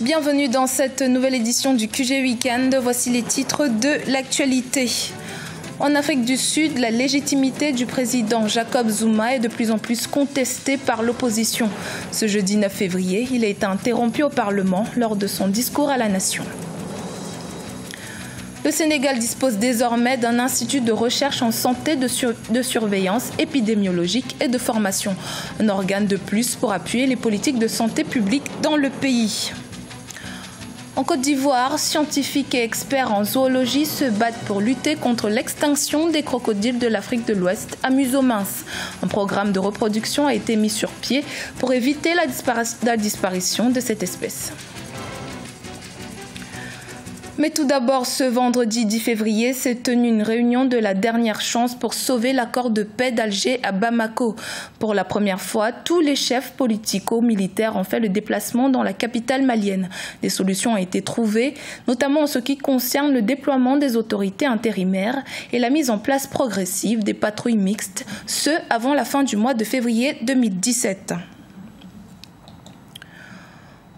Bienvenue dans cette nouvelle édition du QG Weekend. Voici les titres de l'actualité. En Afrique du Sud, la légitimité du président Jacob Zuma est de plus en plus contestée par l'opposition. Ce jeudi 9 février, il a été interrompu au Parlement lors de son discours à la nation. Le Sénégal dispose désormais d'un institut de recherche en santé de surveillance épidémiologique et de formation. Un organe de plus pour appuyer les politiques de santé publique dans le pays. En Côte d'Ivoire, scientifiques et experts en zoologie se battent pour lutter contre l'extinction des crocodiles de l'Afrique de l'Ouest à museau mince. Un programme de reproduction a été mis sur pied pour éviter la disparition de cette espèce. Mais tout d'abord, ce vendredi 10 février, s'est tenue une réunion de la dernière chance pour sauver l'accord de paix d'Alger à Bamako. Pour la première fois, tous les chefs politico-militaires ont fait le déplacement dans la capitale malienne. Des solutions ont été trouvées, notamment en ce qui concerne le déploiement des autorités intérimaires et la mise en place progressive des patrouilles mixtes, ce avant la fin du mois de février 2017.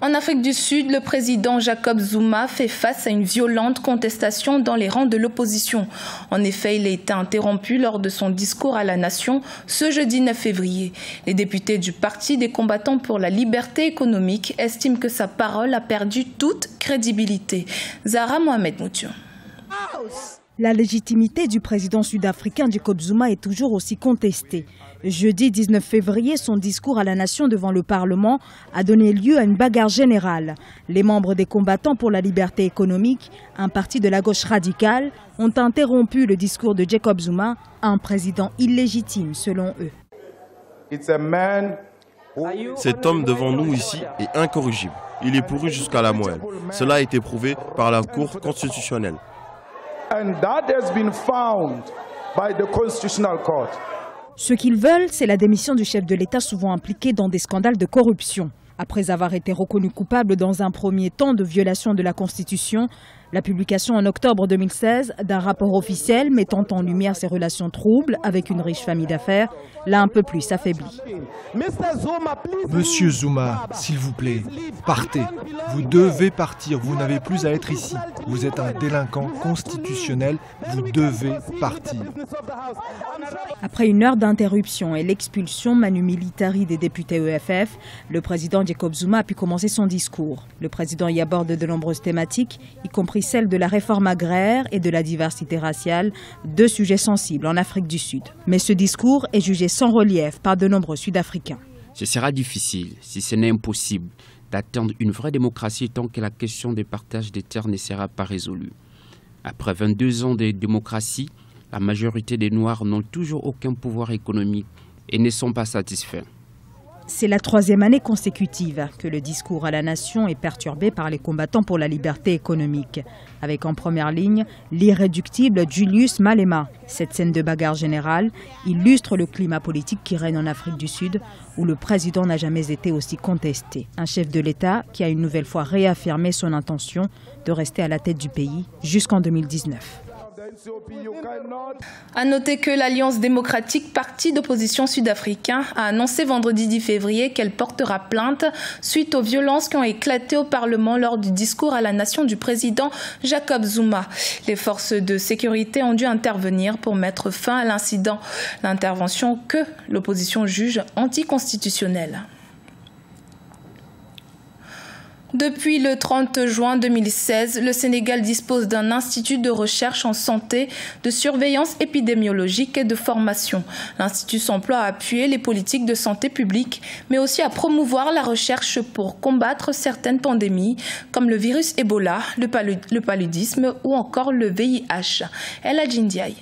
En Afrique du Sud, le président Jacob Zuma fait face à une violente contestation dans les rangs de l'opposition. En effet, il a été interrompu lors de son discours à la nation ce jeudi 9 février. Les députés du Parti des combattants pour la liberté économique estiment que sa parole a perdu toute crédibilité. Zahra Mohamed Moutiou. La légitimité du président sud-africain Jacob Zuma est toujours aussi contestée. Jeudi 19 février, son discours à la nation devant le Parlement a donné lieu à une bagarre générale. Les membres des combattants pour la liberté économique, un parti de la gauche radicale, ont interrompu le discours de Jacob Zuma, un président illégitime selon eux. Cet homme devant nous ici est incorrigible. Il est pourri jusqu'à la moelle. Cela a été prouvé par la Cour constitutionnelle. Ce qu'ils veulent, c'est la démission du chef de l'État souvent impliqué dans des scandales de corruption. Après avoir été reconnu coupable dans un premier temps de violation de la Constitution, la publication en octobre 2016 d'un rapport officiel mettant en lumière ses relations troubles avec une riche famille d'affaires l'a un peu plus affaibli. Monsieur Zuma, s'il vous plaît, partez. Vous devez partir, vous n'avez plus à être ici. Vous êtes un délinquant constitutionnel, vous devez partir. Après une heure d'interruption et l'expulsion manu militari des députés EFF, le président Jacob Zuma a pu commencer son discours. Le président y aborde de nombreuses thématiques, y compris celle de la réforme agraire et de la diversité raciale, deux sujets sensibles en Afrique du Sud. Mais ce discours est jugé sans relief par de nombreux Sud-Africains. Ce sera difficile, si ce n'est impossible, d'atteindre une vraie démocratie tant que la question des partages des terres ne sera pas résolue. Après 22 ans de démocratie, la majorité des Noirs n'ont toujours aucun pouvoir économique et ne sont pas satisfaits. C'est la troisième année consécutive que le discours à la nation est perturbé par les combattants pour la liberté économique. Avec en première ligne l'irréductible Julius Malema. Cette scène de bagarre générale illustre le climat politique qui règne en Afrique du Sud, où le président n'a jamais été aussi contesté. Un chef de l'État qui a une nouvelle fois réaffirmé son intention de rester à la tête du pays jusqu'en 2019. À noter que l'Alliance démocratique, parti d'opposition sud-africain, a annoncé vendredi 10 février qu'elle portera plainte suite aux violences qui ont éclaté au Parlement lors du discours à la nation du président Jacob Zuma. Les forces de sécurité ont dû intervenir pour mettre fin à l'incident. L'intervention que l'opposition juge anticonstitutionnelle. Depuis le 30 juin 2016, le Sénégal dispose d'un institut de recherche en santé, de surveillance épidémiologique et de formation. L'Institut s'emploie à appuyer les politiques de santé publique, mais aussi à promouvoir la recherche pour combattre certaines pandémies, comme le virus Ebola, le paludisme ou encore le VIH. El Hadji Ndiaye.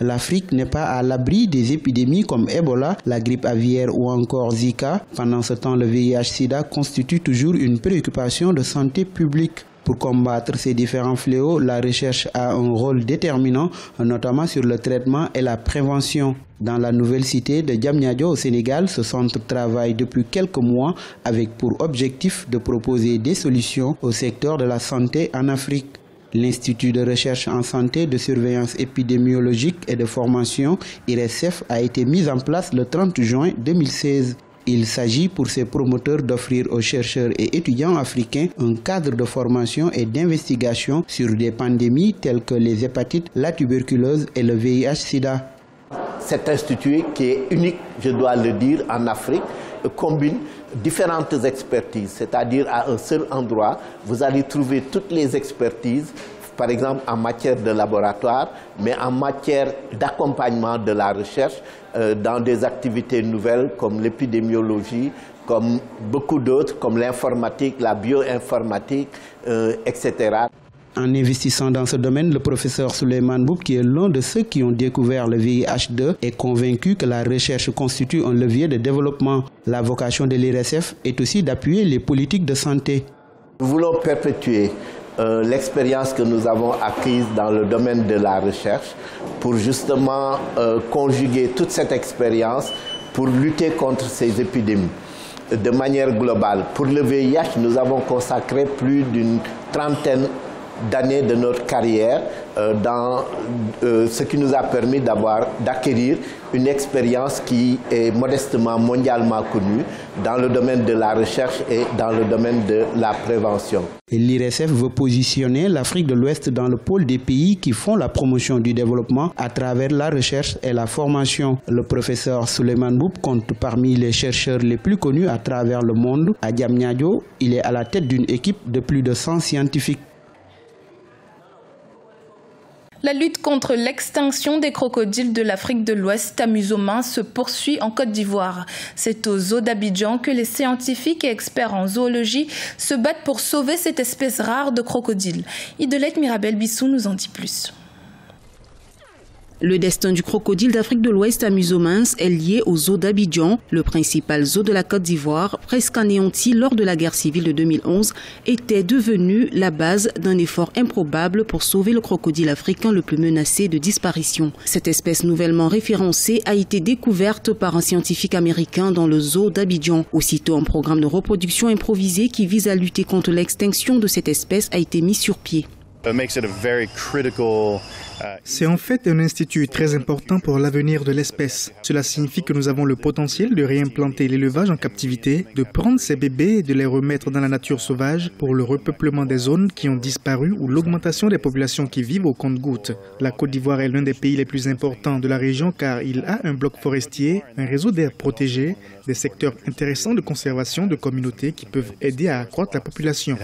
L'Afrique n'est pas à l'abri des épidémies comme Ebola, la grippe aviaire ou encore Zika. Pendant ce temps, le VIH-Sida constitue toujours une préoccupation de santé publique. Pour combattre ces différents fléaux, la recherche a un rôle déterminant, notamment sur le traitement et la prévention. Dans la nouvelle cité de Diamniadio au Sénégal, ce centre travaille depuis quelques mois avec pour objectif de proposer des solutions au secteur de la santé en Afrique. L'Institut de recherche en santé, de surveillance épidémiologique et de formation, IRSF, a été mis en place le 30 juin 2016. Il s'agit pour ces promoteurs d'offrir aux chercheurs et étudiants africains un cadre de formation et d'investigation sur des pandémies telles que les hépatites, la tuberculose et le VIH-Sida. Cet institut, qui est unique, je dois le dire, en Afrique, combine différentes expertises, c'est-à-dire à un seul endroit, vous allez trouver toutes les expertises, par exemple en matière de laboratoire, mais en matière d'accompagnement de la recherche dans des activités nouvelles comme l'épidémiologie, comme beaucoup d'autres, comme l'informatique, la bioinformatique, etc. En investissant dans ce domaine, le professeur Souleymane Mboup, qui est l'un de ceux qui ont découvert le VIH2, est convaincu que la recherche constitue un levier de développement. La vocation de l'IRSF est aussi d'appuyer les politiques de santé. Nous voulons perpétuer l'expérience que nous avons acquise dans le domaine de la recherche pour justement conjuguer toute cette expérience pour lutter contre ces épidémies de manière globale. Pour le VIH, nous avons consacré plus d'une trentaine d'années de notre carrière dans ce qui nous a permis d'acquérir une expérience qui est modestement mondialement connue dans le domaine de la recherche et dans le domaine de la prévention. L'IRSF veut positionner l'Afrique de l'Ouest dans le pôle des pays qui font la promotion du développement à travers la recherche et la formation. Le professeur Souleymane Mboup compte parmi les chercheurs les plus connus à travers le monde. À Diamniadio, il est à la tête d'une équipe de plus de 100 scientifiques. La lutte contre l'extinction des crocodiles de l'Afrique de l'Ouest à Musomin se poursuit en Côte d'Ivoire. C'est au zoo d'Abidjan que les scientifiques et experts en zoologie se battent pour sauver cette espèce rare de crocodile. Idelette Mirabel-Bissou nous en dit plus. Le destin du crocodile d'Afrique de l'Ouest à Musomins est lié au zoo d'Abidjan, le principal zoo de la Côte d'Ivoire, presque anéanti lors de la guerre civile de 2011, était devenu la base d'un effort improbable pour sauver le crocodile africain le plus menacé de disparition. Cette espèce nouvellement référencée a été découverte par un scientifique américain dans le zoo d'Abidjan. Aussitôt, un programme de reproduction improvisé qui vise à lutter contre l'extinction de cette espèce a été mis sur pied. C'est en fait un institut très important pour l'avenir de l'espèce. Cela signifie que nous avons le potentiel de réimplanter l'élevage en captivité, de prendre ces bébés et de les remettre dans la nature sauvage pour le repeuplement des zones qui ont disparu ou l'augmentation des populations qui vivent au compte-gouttes. La Côte d'Ivoire est l'un des pays les plus importants de la région car il a un bloc forestier, un réseau d'aires protégées, des secteurs intéressants de conservation de communautés qui peuvent aider à accroître la population.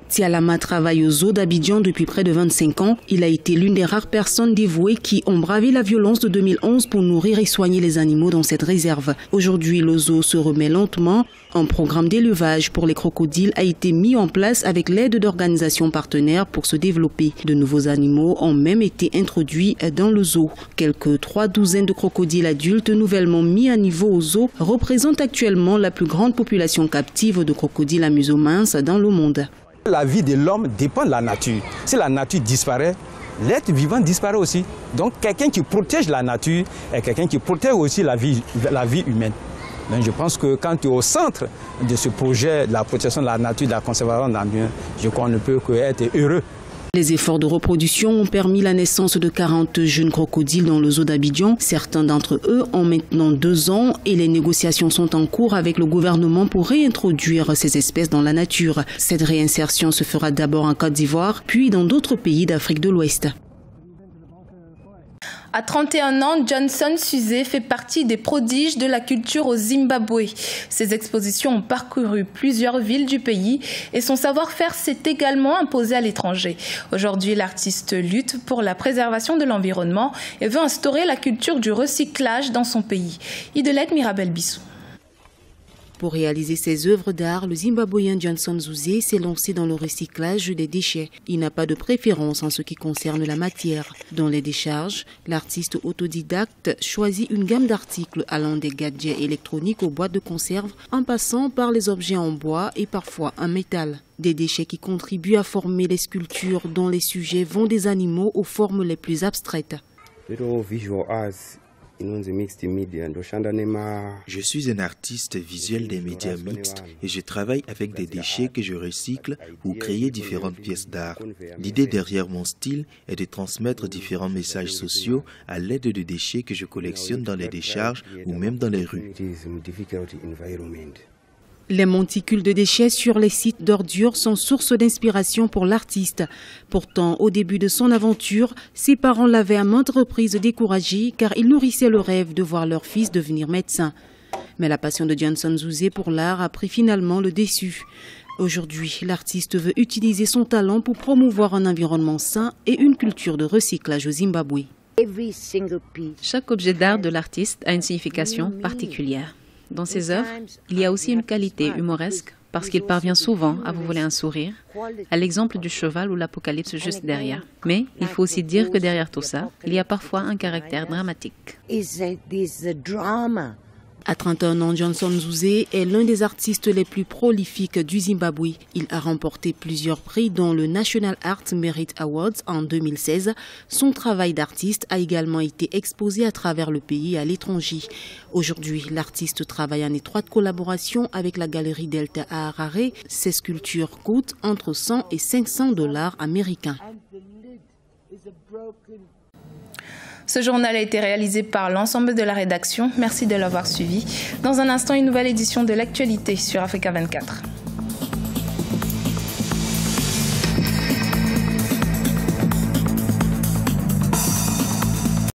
Tialama travaille au zoo d'Abidjan depuis près de 25 ans. Il a été l'une des rares personnes dévouées qui ont bravé la violence de 2011 pour nourrir et soigner les animaux dans cette réserve. Aujourd'hui, le zoo se remet lentement. Un programme d'élevage pour les crocodiles a été mis en place avec l'aide d'organisations partenaires pour se développer. De nouveaux animaux ont même été introduits dans le zoo. Quelques 3 douzaines de crocodiles adultes nouvellement mis à niveau au zoo représentent actuellement la plus grande population captive de crocodiles à Musomins dans le monde. La vie de l'homme dépend de la nature. Si la nature disparaît, l'être vivant disparaît aussi. Donc quelqu'un qui protège la nature est quelqu'un qui protège aussi la vie humaine. Donc je pense que quand tu es au centre de ce projet de la protection de la nature, de la conservation de l'environnement, je crois qu'on ne peut qu'être heureux. Les efforts de reproduction ont permis la naissance de 40 jeunes crocodiles dans le zoo d'Abidjan. Certains d'entre eux ont maintenant 2 ans et les négociations sont en cours avec le gouvernement pour réintroduire ces espèces dans la nature. Cette réinsertion se fera d'abord en Côte d'Ivoire, puis dans d'autres pays d'Afrique de l'Ouest. À 31 ans, Johnson Suzé fait partie des prodiges de la culture au Zimbabwe. Ses expositions ont parcouru plusieurs villes du pays et son savoir-faire s'est également imposé à l'étranger. Aujourd'hui, l'artiste lutte pour la préservation de l'environnement et veut instaurer la culture du recyclage dans son pays. Idelette Mirabel-Bissou. Pour réaliser ses œuvres d'art, le Zimbabwéen Johnson Suzé s'est lancé dans le recyclage des déchets. Il n'a pas de préférence en ce qui concerne la matière. Dans les décharges, l'artiste autodidacte choisit une gamme d'articles allant des gadgets électroniques aux boîtes de conserve en passant par les objets en bois et parfois en métal. Des déchets qui contribuent à former les sculptures dont les sujets vont des animaux aux formes les plus abstraites. Je suis un artiste visuel des médias mixtes et je travaille avec des déchets que je recycle pour créer différentes pièces d'art. L'idée derrière mon style est de transmettre différents messages sociaux à l'aide de déchets que je collectionne dans les décharges ou même dans les rues. Les monticules de déchets sur les sites d'ordures sont source d'inspiration pour l'artiste. Pourtant, au début de son aventure, ses parents l'avaient à maintes reprises découragé car ils nourrissaient le rêve de voir leur fils devenir médecin. Mais la passion de Johnson Zouzé pour l'art a pris finalement le dessus. Aujourd'hui, l'artiste veut utiliser son talent pour promouvoir un environnement sain et une culture de recyclage au Zimbabwe. Chaque objet d'art de l'artiste a une signification particulière. Dans ses œuvres, il y a aussi une qualité humoresque parce qu'il parvient souvent à vous voler un sourire, à l'exemple du cheval ou l'apocalypse juste derrière. Mais il faut aussi dire que derrière tout ça, il y a parfois un caractère dramatique. À 31 ans, Johnson Zouzé est l'un des artistes les plus prolifiques du Zimbabwe. Il a remporté plusieurs prix dont le National Art Merit Awards en 2016. Son travail d'artiste a également été exposé à travers le pays et à l'étranger. Aujourd'hui, l'artiste travaille en étroite collaboration avec la galerie Delta à Harare. Ses sculptures coûtent entre 100 et 500 $ américains. Ce journal a été réalisé par l'ensemble de la rédaction. Merci de l'avoir suivi. Dans un instant, une nouvelle édition de l'actualité sur Africa 24.